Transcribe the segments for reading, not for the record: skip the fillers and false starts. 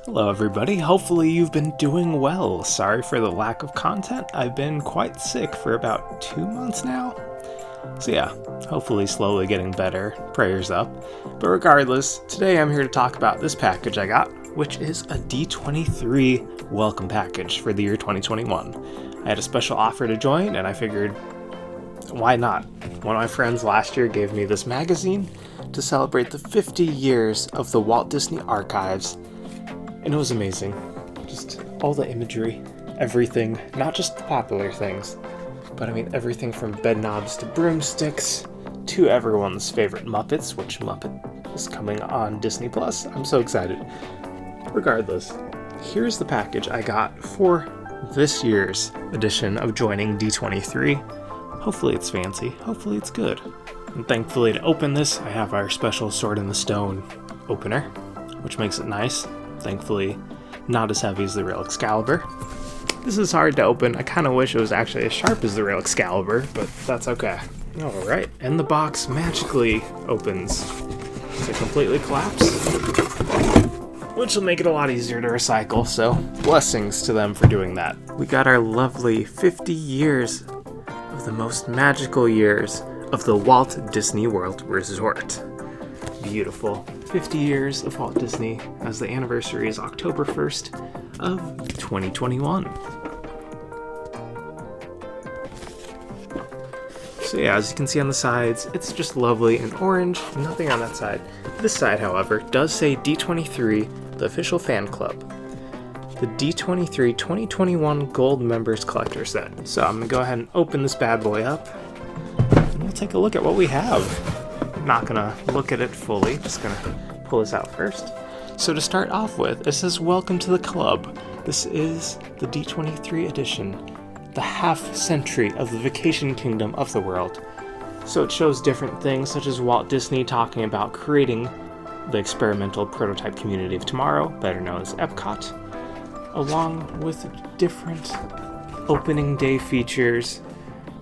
Hello everybody, hopefully you've been doing well. Sorry for the lack of content, I've been quite sick for about 2 months now. So yeah, hopefully slowly getting better, prayers up. But regardless, today I'm here to talk about this package I got, which is a D23 welcome package for the year 2021. I had a special offer to join and I figured, why not? One of my friends last year gave me this magazine to celebrate the 50 years of the Walt Disney Archives. And it was amazing. Just all the imagery, everything, not just the popular things, but I mean everything from bed knobs to broomsticks to everyone's favorite Muppets, which Muppet is coming on Disney Plus. I'm so excited. Regardless, here's the package I got for this year's edition of joining D23. Hopefully it's fancy, hopefully it's good. And thankfully to open this, I have our special Sword in the Stone opener, which makes it nice. Thankfully, not as heavy as the real Excalibur. This is hard to open. I kind of wish it was actually as sharp as the real Excalibur, but that's okay. Alright, and the box magically opens to completely collapse, which will make it a lot easier to recycle, so blessings to them for doing that. We got our lovely 50 years of the most magical years of the Walt Disney World Resort. Beautiful. 50 years of Walt Disney, as the anniversary is October 1st of 2021. So yeah, as you can see on the sides, it's just lovely and orange, nothing on that side. This side, however, does say D23, the official fan club. The D23 2021 Gold Members collector set. So I'm gonna go ahead and open this bad boy up, and we'll take a look at what we have. Not gonna look at it fully, just gonna pull this out first. So to start off with, it says welcome to the club. This is the D23 edition, the half century of the vacation kingdom of the world. So it shows different things such as Walt Disney talking about creating the experimental prototype community of tomorrow, better known as Epcot, along with different opening day features,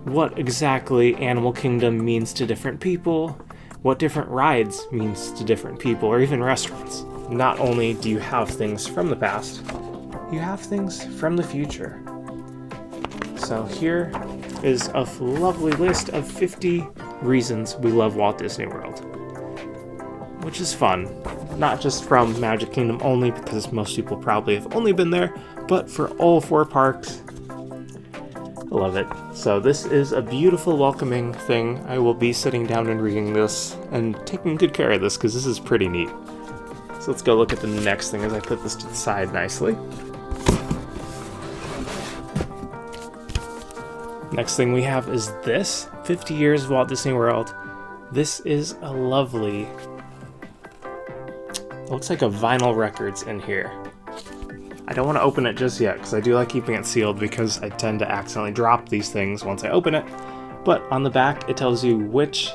what exactly Animal Kingdom means to different people, what different rides means to different people, or even restaurants. Not only do you have things from the past, you have things from the future. So here is a lovely list of 50 reasons we love Walt Disney World, which is fun. Not just from Magic Kingdom only, because most people probably have only been there, but for all 4 parks. I love it. So this is a beautiful, welcoming thing. I will be sitting down and reading this and taking good care of this because this is pretty neat. So let's go look at the next thing as I put this to the side nicely. Next thing we have is this, 50 years of Walt Disney World. This is a lovely, it looks like a vinyl records in here. I don't want to open it just yet because I do like keeping it sealed because I tend to accidentally drop these things once I open it. But on the back, it tells you which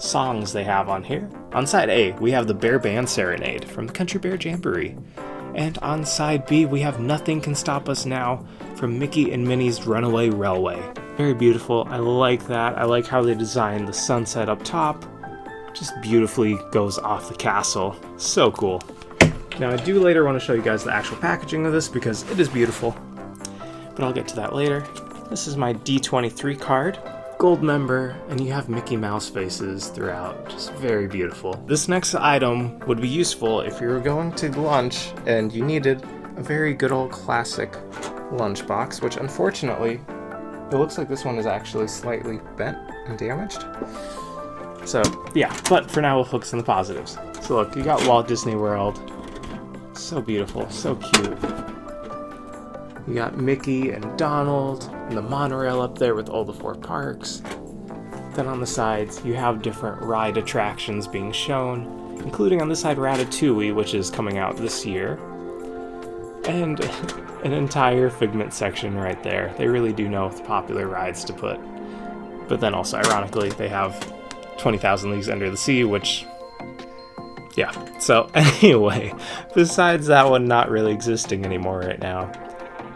songs they have on here. On side A, we have the Bear Band Serenade from the Country Bear Jamboree. And on side B, we have Nothing Can Stop Us Now from Mickey and Minnie's Runaway Railway. Very beautiful. I like that. I like how they designed the sunset up top. Just beautifully goes off the castle. So cool. Now I do later want to show you guys the actual packaging of this because it is beautiful, but I'll get to that later. This is my D23 card, gold member, and you have Mickey Mouse faces throughout, just very beautiful. This next item would be useful if you were going to lunch and you needed a very good old classic lunchbox, which unfortunately, it looks like this one is actually slightly bent and damaged. So yeah, but for now we'll focus on the positives. So look, you got Walt Disney World. So beautiful, so cute. You got Mickey and Donald and the monorail up there with all the 4 parks. Then on the sides, you have different ride attractions being shown, including on this side Ratatouille, which is coming out this year. And an entire Figment section right there. They really do know the popular rides to put. But then also, ironically, they have 20,000 Leagues Under the Sea, which... yeah, so anyway, besides that one not really existing anymore right now,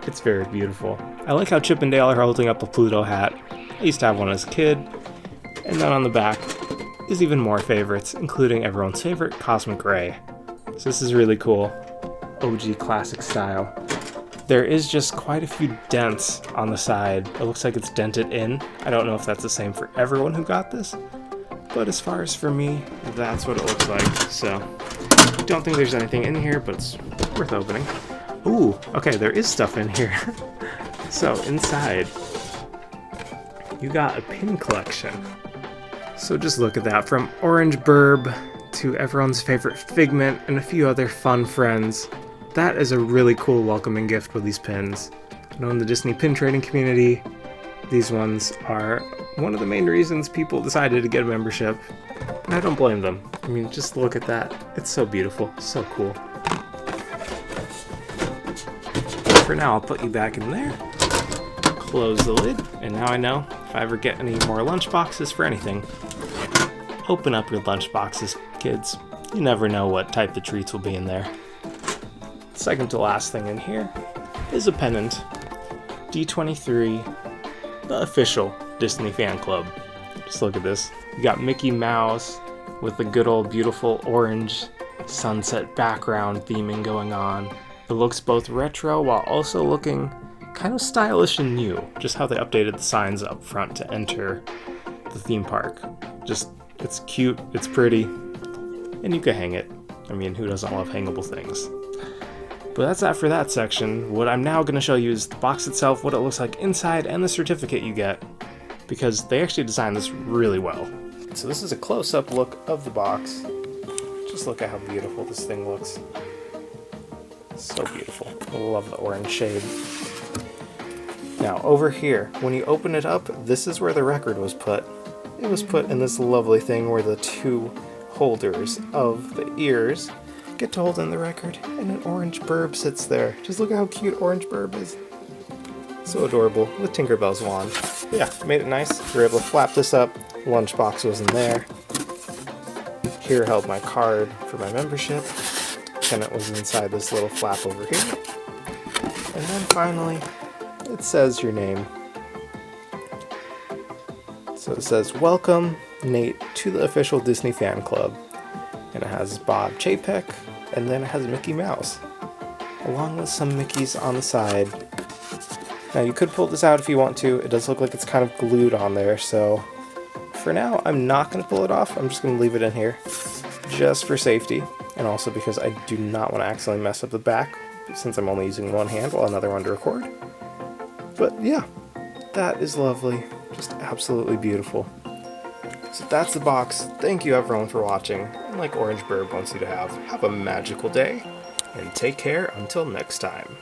it's very beautiful. I like how Chip and Dale are holding up a Pluto hat. I used to have one as a kid. And then on the back is even more favorites, including everyone's favorite, Cosmic Ray. So this is really cool. OG classic style. There is just quite a few dents on the side. It looks like it's dented in. I don't know if that's the same for everyone who got this, but as far as for me, that's what it looks like. So, don't think there's anything in here, but it's worth opening. Ooh, okay, there is stuff in here. So, inside, you got a pin collection. So just look at that, from Orange Burb to everyone's favorite Figment and a few other fun friends. That is a really cool welcoming gift with these pins. I know in the Disney pin trading community, these ones are one of the main reasons people decided to get a membership. And I don't blame them. I mean, just look at that. It's so beautiful, so cool. For now, I'll put you back in there. Close the lid, and now I know if I ever get any more lunchboxes for anything, open up your lunchboxes, kids. You never know what type of treats will be in there. Second to last thing in here is a pennant. D23, the official Disney fan club. Just look at this. You got Mickey Mouse with the good old beautiful orange sunset background theming going on. It looks both retro while also looking kind of stylish and new. Just how they updated the signs up front to enter the theme park. Just, it's cute, it's pretty, and you can hang it. I mean, who doesn't love hangable things? But that's that for that section. What I'm now going to show you is the box itself, what it looks like inside, and the certificate you get, because they actually designed this really well. So this is a close-up look of the box. Just look at how beautiful this thing looks. So beautiful. I love the orange shade. Now over here, when you open it up, this is where the record was put. It was put in this lovely thing where the two holders of the ears get to hold in the record, and an orange burb sits there. Just look at how cute Orange Burb is. So adorable, with Tinkerbell's wand. But yeah, made it nice. We were able to flap this up. Lunchbox was in there. Here held my card for my membership. Pennant was inside this little flap over here. And then finally, it says your name. So it says, "Welcome, Nate, to the official Disney fan club." And it has Bob Chapek, and then it has Mickey Mouse, along with some Mickeys on the side. Now you could pull this out if you want to. It does look like it's kind of glued on there, so for now I'm not going to pull it off. I'm just going to leave it in here, just for safety, and also because I do not want to accidentally mess up the back, since I'm only using one hand while another one to record. But yeah, that is lovely. Just absolutely beautiful. So that's the box. Thank you everyone for watching, and like Orange Burb wants you to have a magical day, and take care until next time.